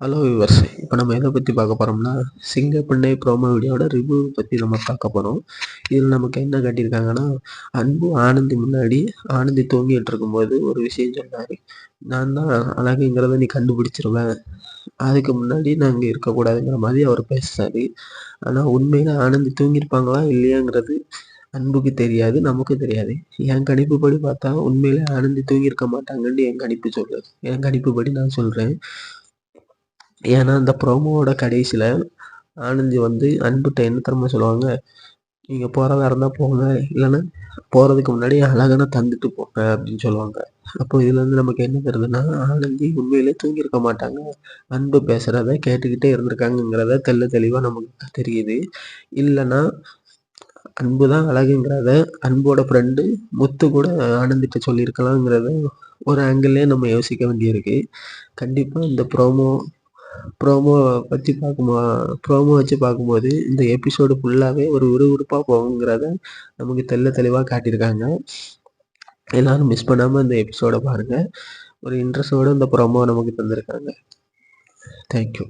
Hello viewers, இப்போ நம்ம எதை பற்றி பார்க்க போகிறோம்னா, சிங்கப்பெண்ணே ப்ரோமோ வீடியோட ரிவ்யூ பற்றி நம்ம பார்க்க போகிறோம். இதில் நமக்கு என்ன காட்டியிருக்காங்கன்னா, அன்பு ஆனந்தி முன்னாடி ஆனந்தி தூங்கிட்டு இருக்கும்போது ஒரு விஷயம் சொன்னார். நான் தான் அழகுங்கிறத நீ கண்டுபிடிச்சிருவேன், அதுக்கு முன்னாடி நான் இங்கே இருக்கக்கூடாதுங்கிற மாதிரி அவர் பேசுகிறாரு. ஆனால் உண்மையில் ஆனந்தி தூங்கியிருப்பாங்களா இல்லையாங்கிறது அன்புக்கு தெரியாது, நமக்கு தெரியாது. என் கணிப்புப்படி பார்த்தா உண்மையிலே ஆனந்தி தூங்கியிருக்க மாட்டாங்கன்னு என் கணிப்பு சொல்லுது. என் கணிப்புப்படி நான் சொல்கிறேன். ஏன்னா அந்த ப்ரோமோவோட கடைசியில் ஆனந்தி வந்து அன்புட்ட என்ன தெரியுமா சொல்லுவாங்க, நீங்கள் போகிறதா இருந்தால் போங்க, இல்லைன்னா போகிறதுக்கு முன்னாடி அழகான தந்துட்டு போங்க அப்படின்னு சொல்லுவாங்க. அப்போ இதுலேருந்து நமக்கு என்ன தெரியுதுன்னா, ஆனந்தி உண்மையிலே தூங்கியிருக்க மாட்டாங்க, அன்பு பேசுகிறத கேட்டுக்கிட்டே இருந்திருக்காங்கங்கிறத தெளிவாக நமக்கு தெரியுது. இல்லைன்னா அன்பு தான் அழகுங்கிறத அன்போட ஃப்ரெண்டு முத்து கூட ஆனந்திட்ட சொல்லியிருக்கலாங்கிறத ஒரு ஆங்கிள்லேயே நம்ம யோசிக்க வேண்டியிருக்கு. கண்டிப்பாக இந்த ப்ரோமோ பற்றி ப்ரோமோ வச்சு பார்க்கும்போது இந்த எபிசோடு ஃபுல்லாகவே ஒரு விறுவிறுப்பாக போகுங்கிறத நமக்கு தெளிவாக காட்டியிருக்காங்க. எல்லோரும் மிஸ் பண்ணாமல் இந்த எபிசோடை பாருங்கள். ஒரு இன்ட்ரெஸ்டோடு இந்த ப்ரோமோ நமக்கு தந்திருக்காங்க. தேங்க்யூ.